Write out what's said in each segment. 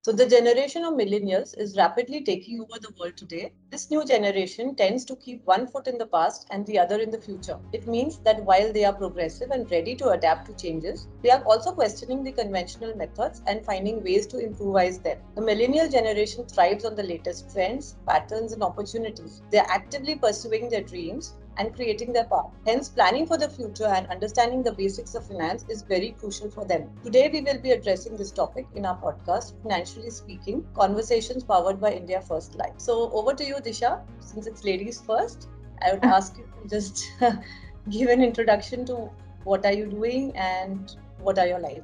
So the generation of millennials is rapidly taking over the world today. This new generation tends to keep one foot in the past and the other in the future. It means that while they are progressive and ready to adapt to changes, they are also questioning the conventional methods and finding ways to improvise them. The millennial generation thrives on the latest trends, patterns, and opportunities. They are actively pursuing their dreams and creating their path. Hence, planning for the future and understanding the basics of finance is very crucial for them. Today, we will be addressing this topic in our podcast, Financially Speaking, Conversations Powered by India First Life. So, over to you, Disha. Since it's ladies first, I would ask you to just give an introduction to what are you doing and what are your life?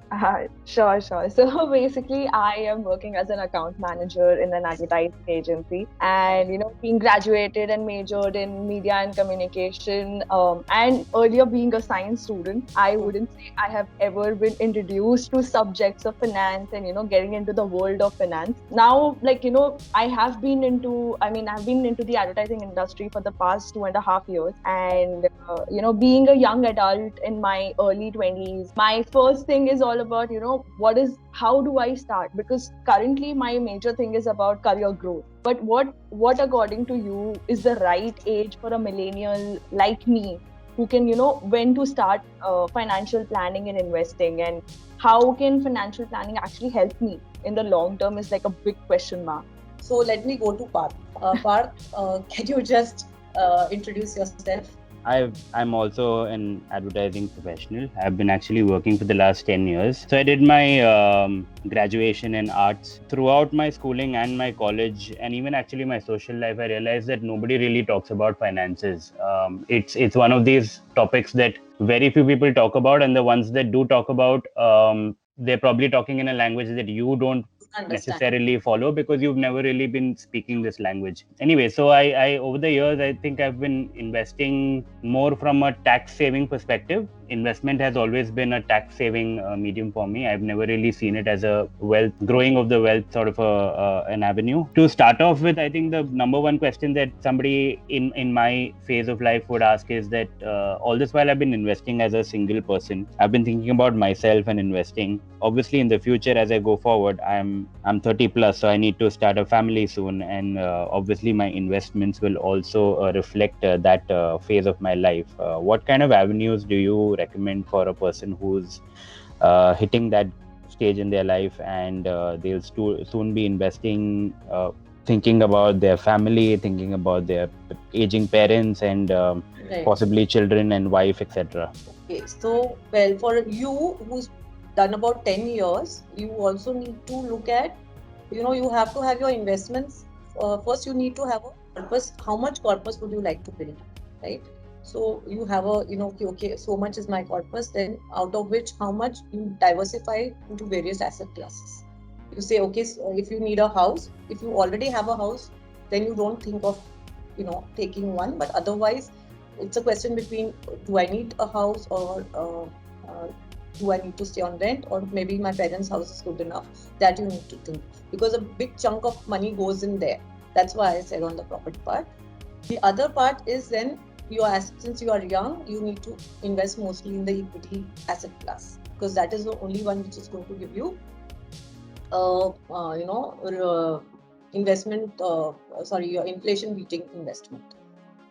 Sure. So basically, I am working as an account manager in an advertising agency, and being graduated and majored in media and communication, and earlier being a science student, I wouldn't say I have ever been introduced to subjects of finance and getting into the world of finance. Now, I've been into the advertising industry for the past 2.5 years, and being a young adult in my early 20s, my first thing is all about how do I start, because currently my major thing is about career growth. But what according to you is the right age for a millennial like me who can when to start financial planning and investing, and how can financial planning actually help me in the long term is like a big question mark. So let me go to Parth. Parth, can you just introduce yourself? I'm also an advertising professional. I've been actually working for the last 10 years. So I did my graduation in arts. Throughout my schooling and my college, and even actually my social life, I realized that nobody really talks about finances. It's one of these topics that very few people talk about, and the ones that do talk about, they're probably talking in a language that you don't necessarily follow because you've never really been speaking this language. Anyway, so I over the years, I think I've been investing more from a tax saving perspective. Investment has always been a tax saving medium for me. I've never really seen it as a growing of the wealth sort of an avenue. To start off with, I think the number one question that somebody in my phase of life would ask is that all this while I've been investing as a single person, I've been thinking about myself and investing. Obviously, in the future, as I go forward, I'm 30 plus, so I need to start a family soon, and obviously my investments will also reflect that phase of my life. What kind of avenues do you recommend for a person who's hitting that stage in their life, and they'll soon be investing, thinking about their family, thinking about their aging parents, and possibly children and wife, etc.? Okay, so well, for you who's done about 10 years, you also need to look at, you have to have your investments. First, you need to have a corpus. How much corpus would you like to build, right? So you have a, okay, so much is my corpus, then out of which how much you diversify into various asset classes. You say, okay, so if you need a house, if you already have a house, then you don't think of, taking one, but otherwise, it's a question between, do I need a house, or do I need to stay on rent, or maybe my parents' house is good enough. That you need to think, because a big chunk of money goes in there. That's why I said on the property part. The other part is then since you are young, you need to invest mostly in the equity asset class, because that is the only one which is going to give you investment, your inflation beating investment.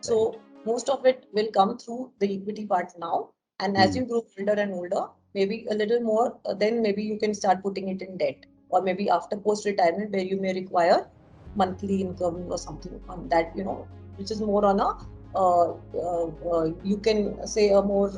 So most of it will come through the equity part now. And as you grow older and older, maybe a little more, then maybe you can start putting it in debt, or maybe after post-retirement where you may require monthly income or something on that, which is more on a, you can say a more,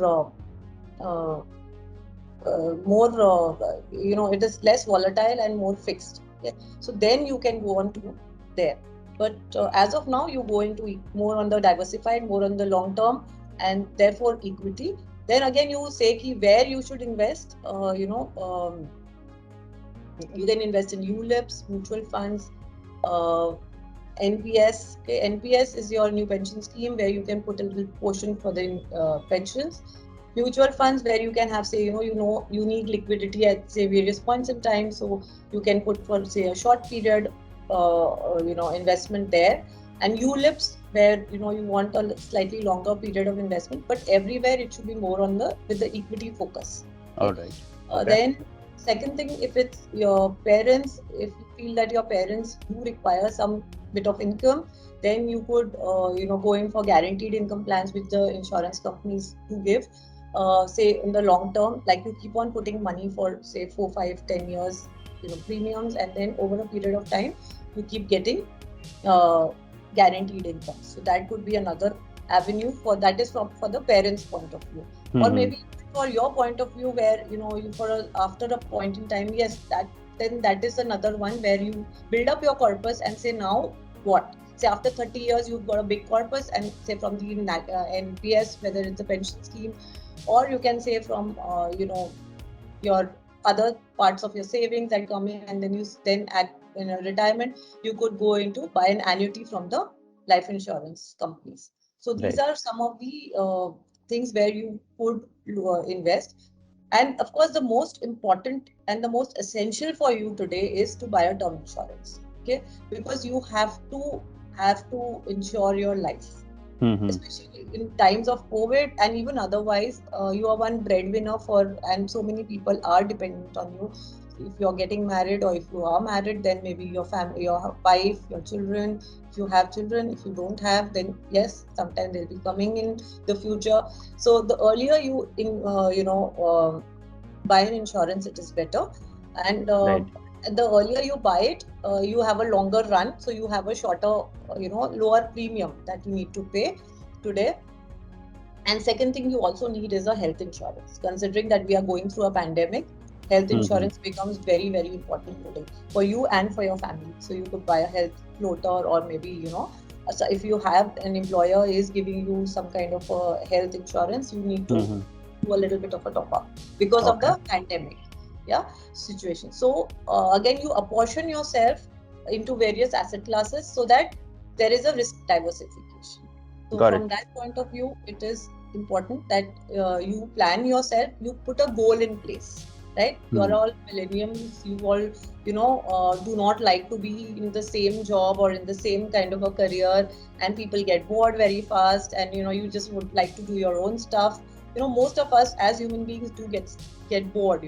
it is less volatile and more fixed. Yeah? So then you can go on to there. But as of now, you go into more on the diversified, more on the long term, and therefore equity. Then again, you say where you should invest. You can invest in ULIPs, mutual funds, NPS. Okay, NPS is your new pension scheme where you can put a little portion for the pensions. Mutual funds where you can have, say, you need liquidity at, say, various points in time, so you can put for, say, a short period investment there. And ULIPs where you want a slightly longer period of investment, but everywhere it should be more on with the equity focus. All right. Then Second thing, if it's your parents, if you feel that your parents do require some bit of income, then you could go in for guaranteed income plans which the insurance companies do give. Say in the long term, like you keep on putting money for say 4, 5, 10 years, premiums, and then over a period of time you keep getting uh, guaranteed income. So that could be another avenue for that is for the parents' point of view, or maybe for your point of view where you after a point in time, yes, that is another one where you build up your corpus and say now what. Say after 30 years you've got a big corpus, and say from the NPS, whether it's a pension scheme, or you can say from your other parts of your savings that come in, and then you then at retirement you could go into buy an annuity from the life insurance companies. So these are some of the things where you could invest. And of course, the most important and the most essential for you today is to buy a term insurance. Okay, because you have to insure your life, especially in times of COVID, and even otherwise. You are one breadwinner and so many people are dependent on you. If you're getting married, or if you are married, then maybe your family, your wife, your children. If you have children, if you don't have, then yes, sometimes they'll be coming in the future. So the earlier you buy an insurance, it is better. And the earlier you buy it, you have a longer run, so you have a shorter, lower premium that you need to pay today. And second thing you also need is a health insurance. Considering that we are going through a pandemic, health insurance becomes very, very important today for you and for your family. So you could buy a health floater, or maybe, if you have an employer is giving you some kind of a health insurance, you need to do a little bit of a top up because of the pandemic situation. So again, you apportion yourself into various asset classes so that there is a risk diversification. So from that point of view, it is important that you plan yourself, you put a goal in place, right? You are all millennials, you all do not like to be in the same job or in the same kind of a career, and people get bored very fast, and you just would like to do your own stuff. Most of us as human beings do get bored,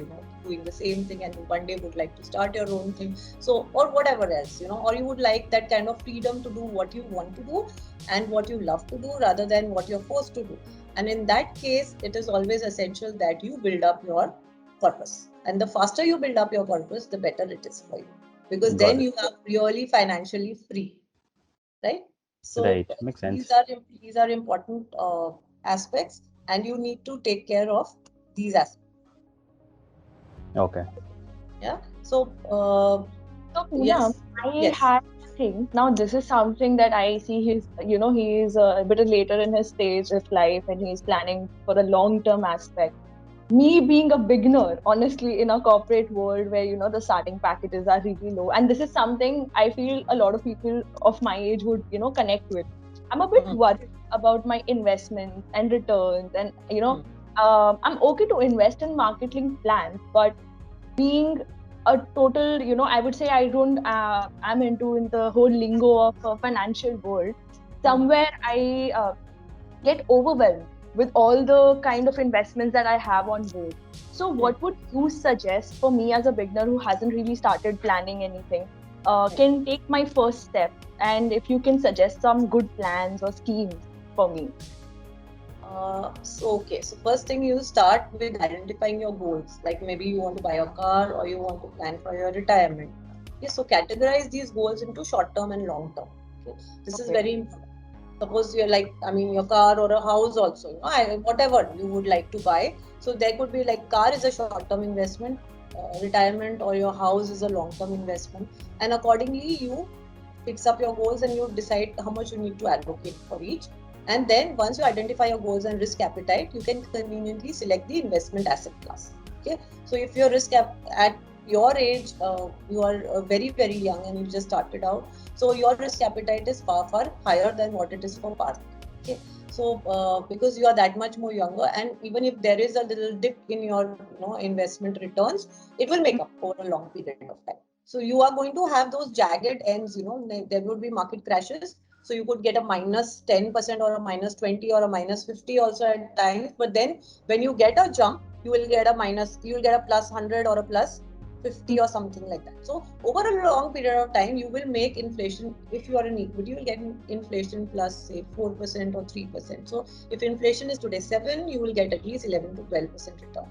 doing the same thing, and one day would like to start your own thing. So, or whatever else, or you would like that kind of freedom to do what you want to do and what you love to do rather than what you're forced to do. And in that case, it is always essential that you build up your corpus. And the faster you build up your corpus, the better it is for you, because then you are really financially free, right? So makes sense. These are important aspects, and you need to take care of these aspects. Okay. Yeah. So, Poonam, I had a thing. Now, this is something that I see. He's a bit later in his stage of life, and he's planning for a long-term aspect. Me being a beginner, honestly, in a corporate world where the starting packages are really low, and this is something I feel a lot of people of my age would connect with. I'm a bit worried about my investments and returns, and I'm okay to invest in marketing plans, but being a total, I would say I don't, I'm into in the whole lingo of financial world. Somewhere I get overwhelmed with all the kind of investments that I have on board. So what would you suggest for me as a beginner who hasn't really started planning anything, can take my first step? And if you can suggest some good plans or schemes for me. So first thing, you start with identifying your goals. Like maybe you want to buy a car, or you want to plan for your retirement. Okay, so categorize these goals into short term and long term. Okay, this is very important. Suppose you're like, your car or a house also, whatever you would like to buy. So there could be like, car is a short term investment, retirement or your house is a long term investment, and accordingly you fix up your goals and you decide how much you need to allocate for each. And then once you identify your goals and risk appetite, you can conveniently select the investment asset class. Okay, so if your risk at your age, you are very, very young and you just started out, so your risk appetite is far, far higher than what it is for past. Okay, so because you are that much more younger, and even if there is a little dip in your investment returns, it will make up over a long period of time. So you are going to have those jagged ends, there would be market crashes. So you could get a minus 10% or a minus 20 or a minus 50 also at times. But then when you get a jump, you will get a plus 100 or a plus 50 or something like that. So over a long period of time, you will make inflation. If you are in equity, you will get inflation plus say 4% or 3%. So if inflation is today 7, you will get at least 11 to 12% return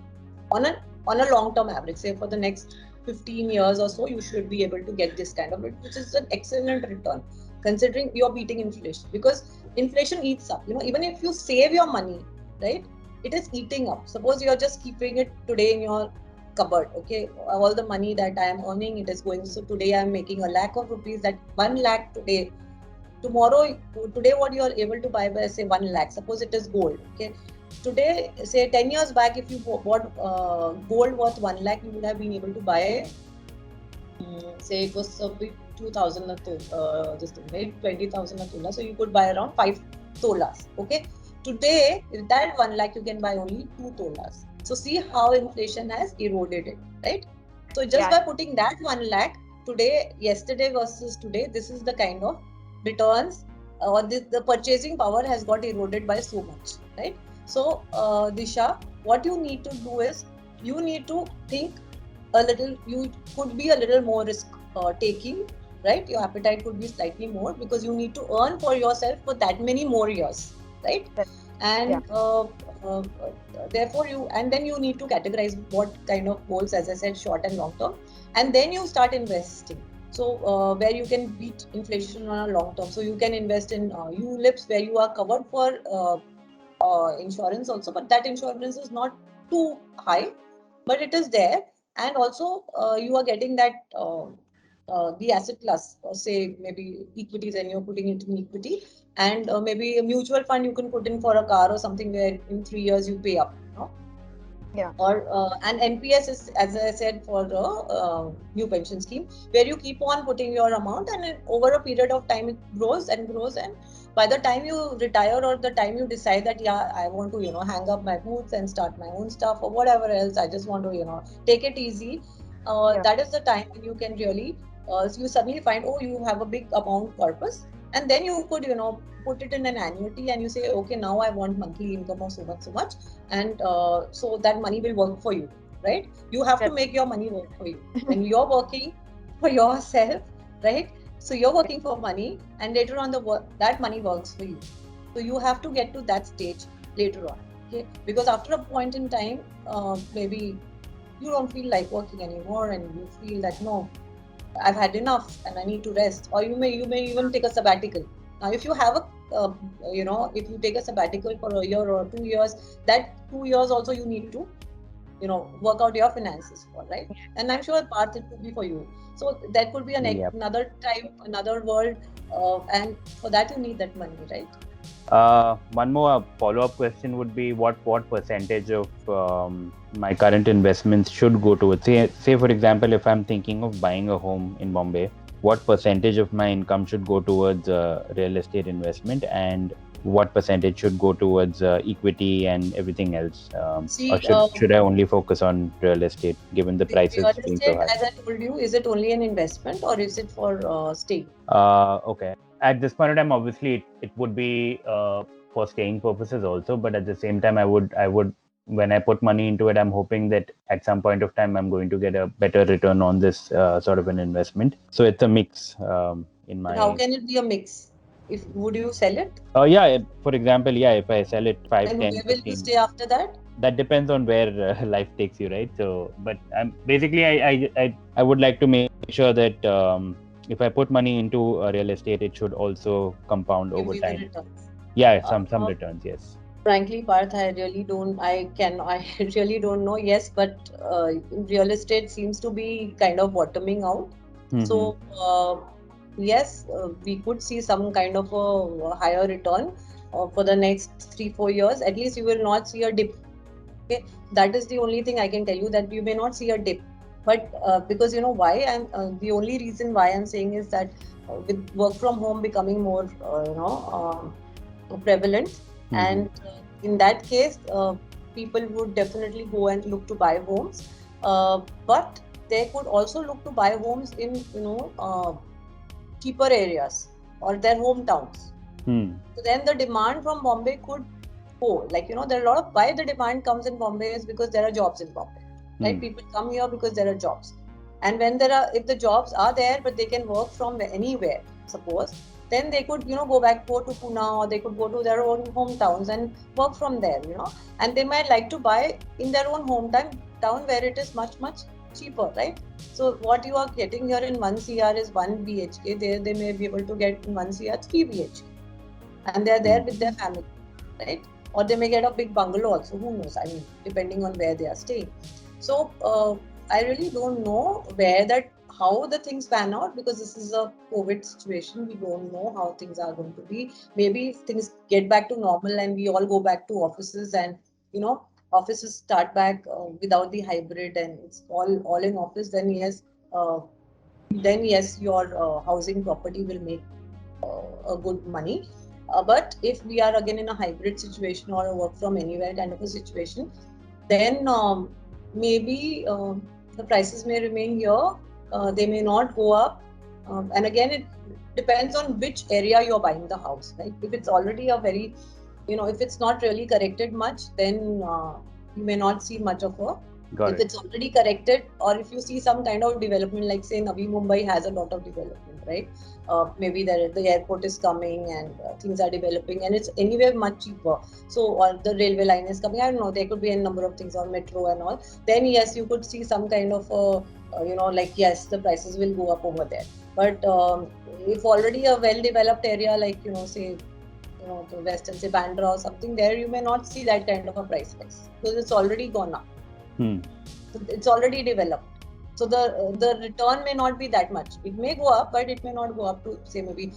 on a long term average. Say for the next 15 years or so, you should be able to get this kind of return, which is an excellent return considering you're beating inflation, because inflation eats up. Even if you save your money, right, it is eating up. Suppose you're just keeping it today in your cupboard, okay, all the money that I am earning, it is going. So today I'm making a lakh of rupees. That 1 lakh today, today what you are able to buy by say 1 lakh. Suppose it is gold, okay. Today, say 10 years back, if you bought gold worth 1 lakh, you would have been able to buy, say it was 2,000 this thing, right? 20,000 a tola. So you could buy around 5 tolas, okay. Today, with that 1 lakh, you can buy only 2 tolas. So see how inflation has eroded it, right? So just by putting that 1 lakh today, yesterday versus today, this is the kind of returns, or the purchasing power has got eroded by so much, right? So Disha, what you need to do is you need to think a little. You could be a little more risk taking, right? Your appetite could be slightly more, because you need to earn for yourself for that many more years, right? And therefore then you need to categorize what kind of goals, as I said, short and long term, and then you start investing. So where you can beat inflation on a long term. So you can invest in ULIPs, where you are covered for insurance also, but that insurance is not too high, but it is there. And also you are getting that the asset class, say maybe equities, and you're putting it in equity, and maybe a mutual fund you can put in for a car or something, where in 3 years you pay up, or and NPS is, as I said, for the new pension scheme, where you keep on putting your amount, and over a period of time it grows and grows, and by the time you retire, or the time you decide that I want to hang up my boots and start my own stuff, or whatever else, I just want to take it easy, that is the time when you can really you suddenly find, oh, you have a big amount corpus, and then you could put it in an annuity, and you say, okay, now I want monthly income of so much, and so that money will work for you, right? You have to make your money work for you. When you're working for yourself, right? So you're working for money, and later on that money works for you. So you have to get to that stage later on, okay? Because after a point in time, maybe you don't feel like working anymore, and you feel that, no, I've had enough and I need to rest. Or you may even take a sabbatical. Now, if you have if you take a sabbatical for a year or 2 years, that 2 years also you need to, work out your finances for, right? And I'm sure Parth, it could be for you. So that could be another time, another world, and for that you need that money, right? One more follow-up question would be what percentage of my current investments should go towards, say for example, if I'm thinking of buying a home in Bombay, what percentage of my income should go towards real estate investment, and what percentage should go towards equity and everything else? Or should I only focus on real estate, given the prices being so high? As I told you, is it only an investment, or is it for staying? Okay. At this point in time, obviously, it would be for staying purposes also. But at the same time, I would, when I put money into it, I'm hoping that at some point of time, I'm going to get a better return on this sort of an investment. So it's a mix in my. But how can it be a mix? Would you sell it? Yeah. For example, if I sell it 5, and 10, where will 15, you stay after that? That depends on where life takes you, right? So, but basically, I would like to make sure that if I put money into real estate, it should also compound over time. Yeah, some returns, yes. Frankly, Parth, I really don't know. Yes, but real estate seems to be kind of bottoming out. Mm-hmm. So yes, we could see some kind of a higher return for the next 3-4 years. At least you will not see a dip. Okay, that is the only thing I can tell you, that you may not see a dip. But because why I'm the only reason why I'm saying is that with work from home becoming more prevalent, mm-hmm. and in that case people would definitely go and look to buy homes, but they could also look to buy homes in cheaper areas or their hometowns. So then the demand from Bombay could go, like there are a lot of, why the demand comes in Bombay is because there are jobs in Bombay, right? People come here because there are jobs. And when if the jobs are there, but they can work from anywhere, suppose, then they could, go to Pune, or they could go to their own hometowns and work from there, and they might like to buy in their own hometown where it is much, much cheaper, right? So what you are getting here in 1 CR is 1 BHK. There they may be able to get in 1 CR 3 BHK. And they're there with their family, right? Or they may get a big bungalow also, who knows? I mean, depending on where they are staying. So I really don't know how the things pan out, because this is a COVID situation. We don't know how things are going to be. Maybe if things get back to normal and we all go back to offices, and offices start back without the hybrid, and it's all in office, then yes, your housing property will make a good money. But if we are again in a hybrid situation or a work from anywhere kind of a situation, then maybe the prices may remain here. They may not go up. And again, it depends on which area you're buying the house, right? If it's already a very, if it's not really corrected much, then you may not see much of a. If it's already corrected, or if you see some kind of development, like say Navi Mumbai has a lot of development, right? Maybe the airport is coming and things are developing, and it's anywhere much cheaper. So, or the railway line is coming. I don't know. There could be a number of things, on metro and all. Then yes, you could see some kind of yes, the prices will go up over there. But if already a well-developed area, like say, the western, say Bandra or something, there you may not see that kind of a price rise, because it's already gone up. It's already developed. So the return may not be that much. It may go up, but it may not go up to maybe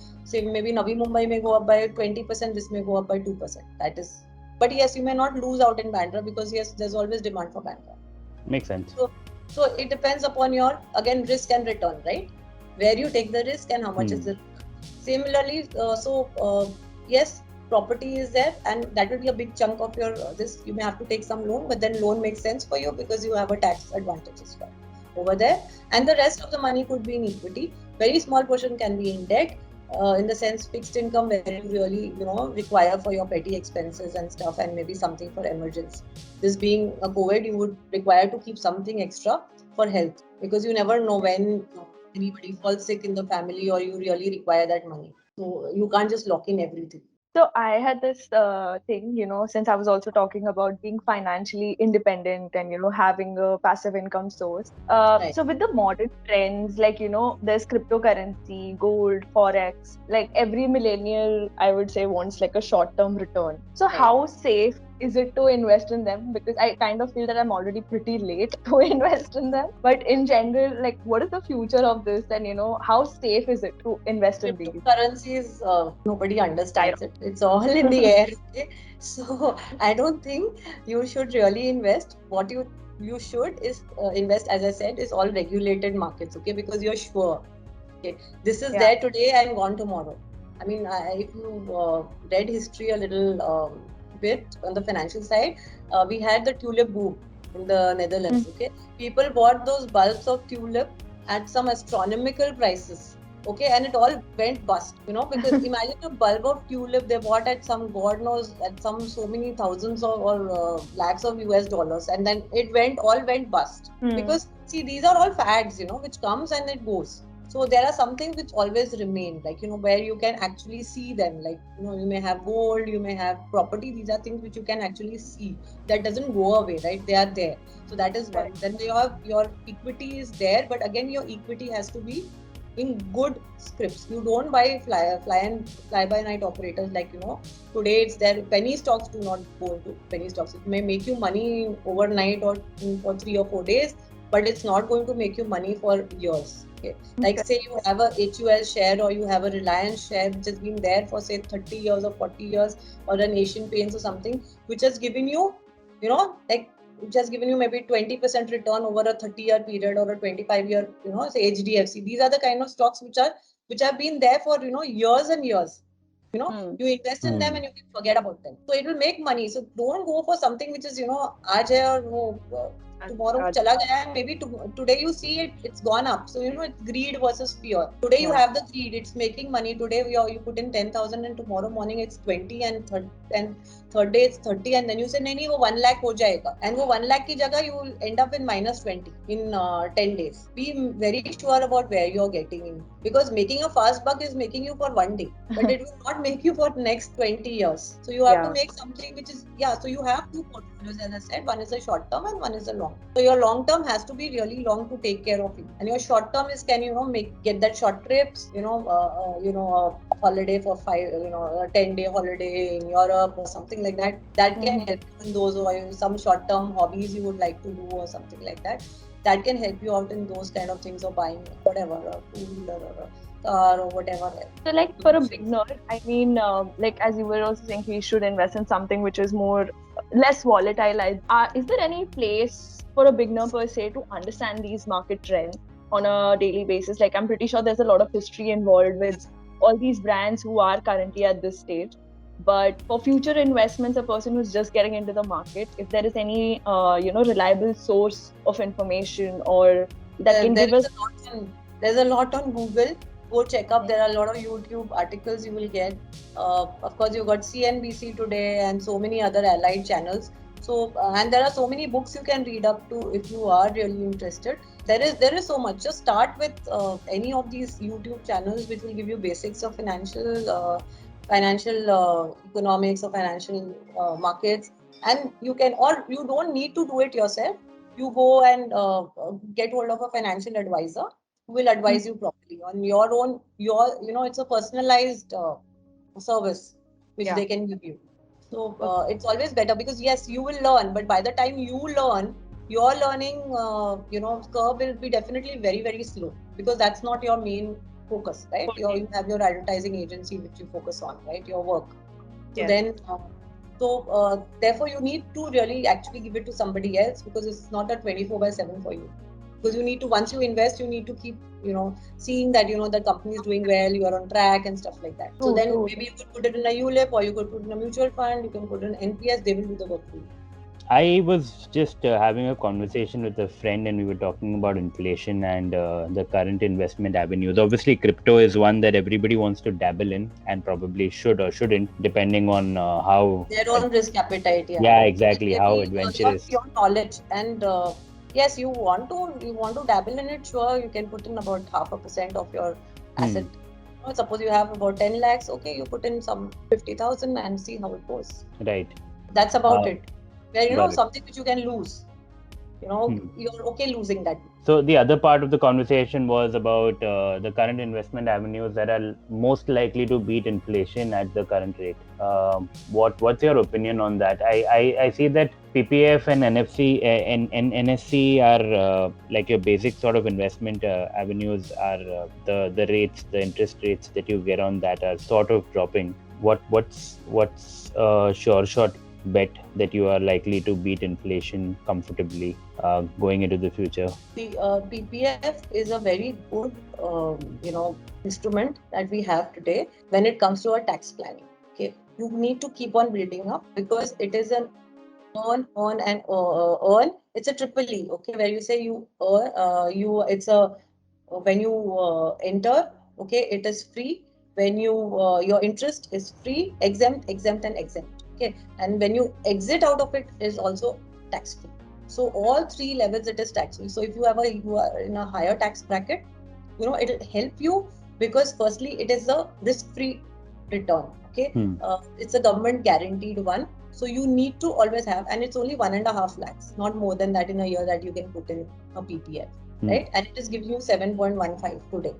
Navi Mumbai may go up by 20%. This may go up by 2%. That is, but yes, you may not lose out in Bandra, because yes, there's always demand for Bandra. Makes sense. So it depends upon your, again, risk and return, right? Where you take the risk and how much is the return. Similarly, yes, property is there, and that will be a big chunk of your this. You may have to take some loan, but then loan makes sense for you because you have a tax advantage as well over there. And the rest of the money could be in equity. Very small portion can be in debt, in the sense fixed income, where you really require for your petty expenses and stuff, and maybe something for emergency. This being a COVID, you would require to keep something extra for health, because you never know when anybody falls sick in the family, or you really require that money. So you can't just lock in everything. So I had this thing, since I was also talking about being financially independent and, having a passive income source. Right. So with the modern trends, like, there's cryptocurrency, gold, forex, like every millennial, I would say, wants like a short-term return. So Right. How safe is it to invest in them? Because I kind of feel that I'm already pretty late to invest in them. But in general, like, what is the future of this? And, how safe is it to invest in these? Cryptocurrencies, nobody understands it. It's all in the air. Okay? So I don't think you should really invest. What you should is invest, as I said, is all regulated markets, okay? Because you're sure, okay, this is there today and gone tomorrow. I mean, if you read history a little bit on the financial side, we had the tulip boom in the Netherlands. Okay, people bought those bulbs of tulip at some astronomical prices. Okay, and it all went bust, because imagine a bulb of tulip they bought at some, God knows, at some so many thousands or lakhs of US dollars, and then it all went bust. Because see, these are all fads, which comes and it goes. So there are some things which always remain, like, where you can actually see them. Like, you may have gold, you may have property. These are things which you can actually see. That doesn't go away, right? They are there. So that is one. Then your equity is there, but again, your equity has to be in good scripts. You don't buy fly by night operators, like, today it's there. Penny stocks, do not go into penny stocks. It may make you money overnight or for 3 or 4 days, but it's not going to make you money for years. Okay. Like, say you have a HUL share, or you have a Reliance share which has been there for say 30 years or 40 years, or an Asian Paints or something, which has given you, which has given you maybe 20% return over a 30-year period, or a 25-year, say HDFC. These are the kind of stocks which have been there for, years and years. You invest in them and you can forget about them. So it will make money. So don't go for something which is, aaj hai aur tomorrow chala gaya, and maybe today you see it's gone up. So it's greed versus fear. Today you have the greed, it's making money. Today you put in 10,000 and tomorrow morning it's 20 and third day it's 30, and then you say nahi, wo 1 lakh ho jayega, and wo 1 lakh ki jagah you will end up in minus 20 in 10 days. Be very sure about where you're getting in, because making a fast buck is making you for one day, but it will not make you for next 20 years. So you have to make something which is, so you have two portfolios, as I said. One is a short term and one is a long. So your long term has to be really long to take care of you, and your short term is can get that short trips, a holiday for 10-day holiday in Europe or something like that. That can help you in those, or some short term hobbies you would like to do or something like that. That can help you out in those kind of things, or buying whatever, a two-wheeler or a car or whatever. So like for a beginner, I mean, like as you were also saying, he should invest in something which is less volatile. Is there any place for a beginner per se to understand these market trends on a daily basis? Like I'm pretty sure there's a lot of history involved with all these brands who are currently at this stage. But for future investments, a person who's just getting into the market, if there is any reliable source of information or that can give us. There's a lot on Google. Go check up. There are a lot of YouTube articles you will get. Of course, you got CNBC today and so many other allied channels. So and there are so many books you can read up to if you are really interested. There is so much. Just start with any of these YouTube channels which will give you basics of financial economics or financial markets, and you can, or you don't need to do it yourself. You go and get hold of a financial advisor who will advise you properly on your own. It's a personalized service which they can give you. So it's always better, because yes, you will learn, but by the time you learn, your learning curve will be definitely very, very slow, because that's not your main focus, right? You have your advertising agency which you focus on, right? Your work. So then, therefore you need to really actually give it to somebody else, because it's not a 24/7 for you. Because you need to, once you invest, you need to keep, seeing that, the company is doing well, you are on track and stuff like that. So then maybe you could put it in a ULIP, or you could put it in a mutual fund, you can put it in NPS, they will do the work for you. I was just having a conversation with a friend, and we were talking about inflation and the current investment avenues. Obviously, crypto is one that everybody wants to dabble in, and probably should or shouldn't, depending on how their own risk appetite. Yeah, exactly. How adventurous. Your knowledge, and yes, you want to dabble in it. Sure, you can put in about 0.5% of your asset. Suppose you have about 10 lakhs. Okay, you put in some 50,000 and see how it goes. Right. That's about it. Where something which you can lose. You're okay losing that. So the other part of the conversation was about the current investment avenues that are most likely to beat inflation at the current rate. What's your opinion on that? I see that PPF and NSC are like your basic sort of investment avenues are the rates, the interest rates that you get on that are sort of dropping. What's sure shot bet that you are likely to beat inflation comfortably going into the future? The PPF is a very good instrument that we have today when it comes to our tax planning. Okay, you need to keep on building up, because it is an earn. It's a triple E. Okay, where you say you earn, it's a when you enter, okay, it is free. When you your interest is free, exempt, and exempt. Okay, and when you exit out of it, is also tax free. So all three levels it is tax free. So if you are in a higher tax bracket, it'll help you, because firstly it is a risk-free return. Okay, it's a government guaranteed one. So you need to always have, and it's only 1.5 lakhs, not more than that in a year that you can put in a PPF, right? And it is giving you 7.15 today.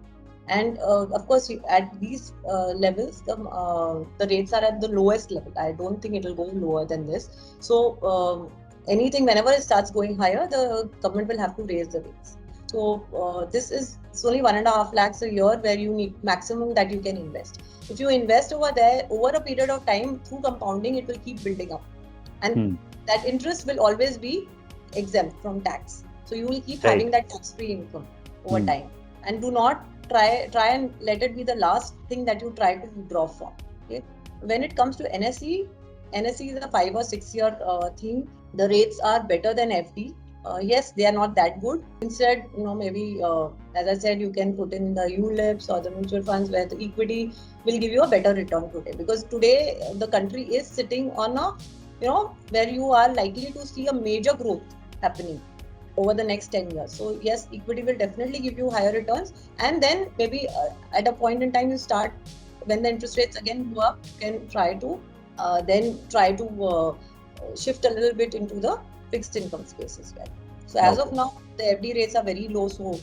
And of course, at these levels, the rates are at the lowest level. I don't think it will go lower than this. So anything, whenever it starts going higher, the government will have to raise the rates. So this is only 1.5 lakhs a year where you need maximum that you can invest. If you invest over there, over a period of time, through compounding, it will keep building up. And that interest will always be exempt from tax. So you will keep having that tax-free income over time. And do not try and let it be the last thing that you try to withdraw from. Okay. When it comes to NSE is a 5 or 6 year thing. The rates are better than FD. yes, they are not that good. Instead, maybe as I said, you can put in the ULIPs or the mutual funds where the equity will give you a better return today. Because today the country is sitting on a, where you are likely to see a major growth happening over the next 10 years. So yes, equity will definitely give you higher returns. And then maybe at a point in time you start, when the interest rates again go up, you can try to shift a little bit into the fixed income space as well. So as of now, the FD rates are very low, so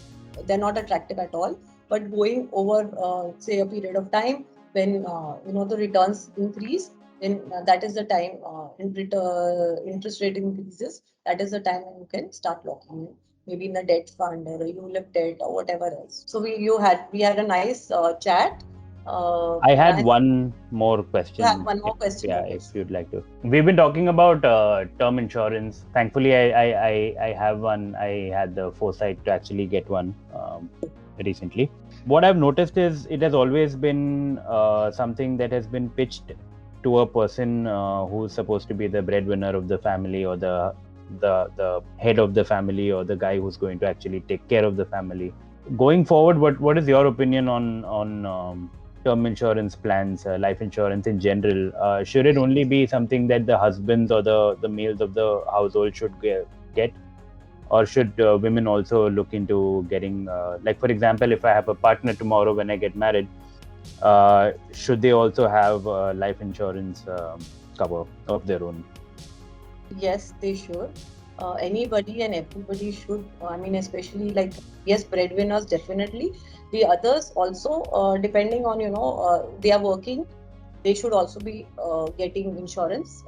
they're not attractive at all. But going over, say, a period of time when the returns increase, then that is the time interest rate increases. That is the time when you can start locking in, maybe in a debt fund or a ULIP debt or whatever else. So we had a nice chat. I had one more question. You have one more question. Yeah, if you'd like to. We've been talking about term insurance. Thankfully, I have one. I had the foresight to actually get one recently. What I've noticed is it has always been something that has been pitched to a person who's supposed to be the breadwinner of the family, or the head of the family, or the guy who's going to actually take care of the family. Going forward, what is your opinion on term insurance plans, life insurance in general? Should it only be something that the husbands or the males of the household should get? Or should women also look into getting, like for example, if I have a partner tomorrow when I get married, should they also have life insurance cover of their own? Yes, they should. Anybody and everybody should. I mean, especially like, yes, breadwinners definitely. The others also, depending on, they are working, they should also be getting insurance,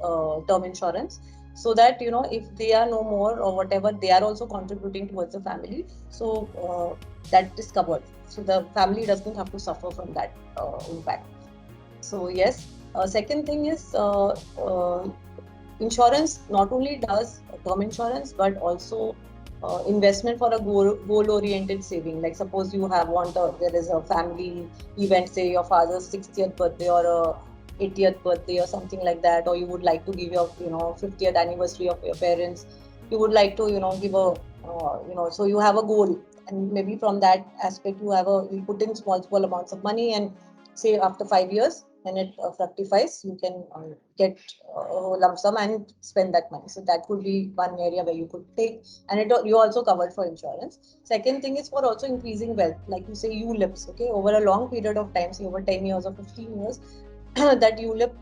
term insurance, so that, if they are no more or whatever, they are also contributing towards the family. So that is covered. So the family doesn't have to suffer from that impact. So yes. Second thing is, insurance not only does term insurance, but also investment for a goal-oriented saving. Like suppose you there is a family event, say your father's 60th birthday or a 80th birthday or something like that, or you would like to give your 50th anniversary of your parents. You would like to give a so you have a goal, and maybe from that aspect you put in small amounts of money, and say after 5 years when it fructifies, you can get a lump sum and spend that money. So that could be one area where you could take, and you also covered for insurance. Second thing is for also increasing wealth, like you say ULIPs. Okay, over a long period of time, say over 10 years or 15 years, that ULIP,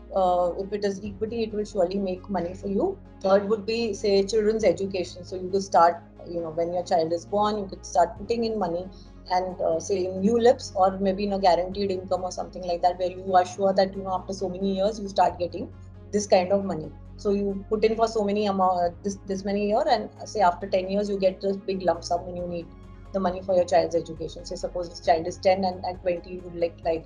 if it is equity, it will surely make money for you. Third would be, say, children's education. So you could start, when your child is born, you could start putting in money, and say in ULIPs or maybe in a guaranteed income or something like that, where you are sure that after so many years you start getting this kind of money. So you put in for so many this many years, and say after 10 years you get this big lump sum when you need the money for your child's education. Say suppose this child is 10 and at 20 you would like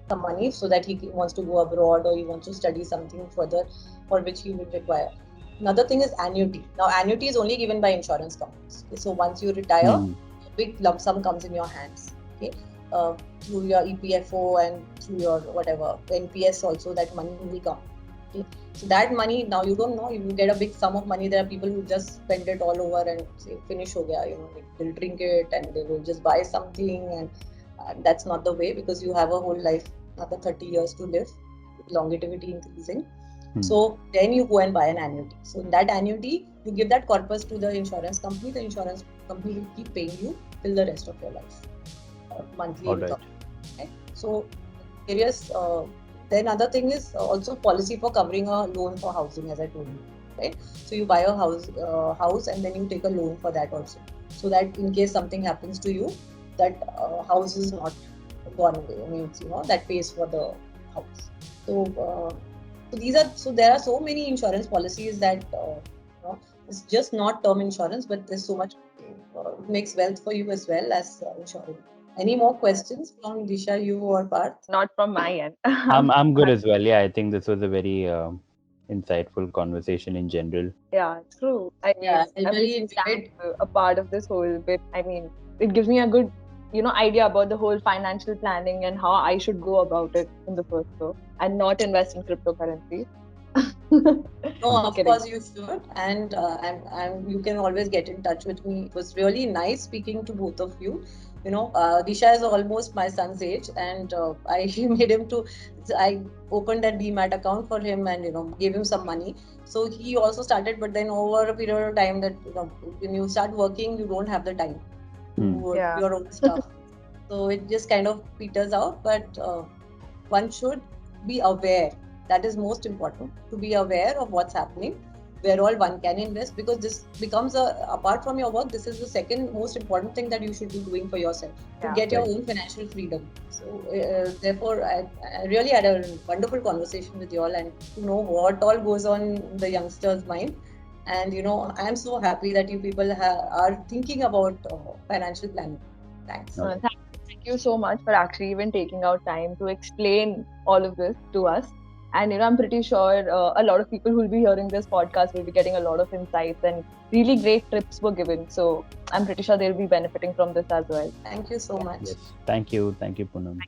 some money so that he wants to go abroad or he wants to study something further for which he would require. Another thing is annuity. Now annuity is only given by insurance companies. Okay? So once you retire, big lump sum comes in your hands, okay, through your EPFO and through your whatever NPS also, that money will come. Okay? So that money, now you don't know, you get a big sum of money. There are people who just spend it all over and say finish ho gaya, they'll drink it and they will just buy something, and that's not the way, because you have a whole life, another 30 years to live, longevity increasing. So then you go and buy an annuity. So in that annuity, you give that corpus to the insurance company. The insurance company will keep paying you till the rest of your life, monthly income. Okay? So various. Then other thing is also policy for covering a loan for housing, as I told you, right? So you buy a house and then you take a loan for that also, so that in case something happens to you, that house is not gone away. I mean, that pays for the house. So there are so many insurance policies that it's just not term insurance, but there's so much makes wealth for you as well as insurance. Any more questions from Disha, you or Parth? Not from my end. I'm good as well. Yeah, I think this was a very insightful conversation in general. Yeah, true. I really enjoyed a part of this whole bit. I mean, it gives me a good idea about the whole financial planning and how I should go about it in the first go, and not invest in cryptocurrency. No, of Kidding. course you should, and you can always get in touch with me. It was really nice speaking to both of you. Disha is almost my son's age, and I made him to. I opened a DMAT account for him, and gave him some money. So he also started, but then over a period of time, that when you start working, you don't have the time to do Yeah. your own stuff. So it just kind of peters out, but one should be aware. That is most important, to be aware of what's happening, where all one can invest, because this becomes apart from your work, this is the second most important thing that you should be doing for yourself to Yeah. get your Right. own financial freedom. So therefore, I really had a wonderful conversation with you all, and to know what all goes on in the youngsters' mind. And I'm so happy that you people are thinking about financial planning. Thanks. Okay. Thank you so much for actually even taking out time to explain all of this to us. And I'm pretty sure a lot of people who will be hearing this podcast will be getting a lot of insights, and really great tips were given. So I'm pretty sure they'll be benefiting from this as well. Thank you so much. Yes. Thank you. Thank you, Poonam.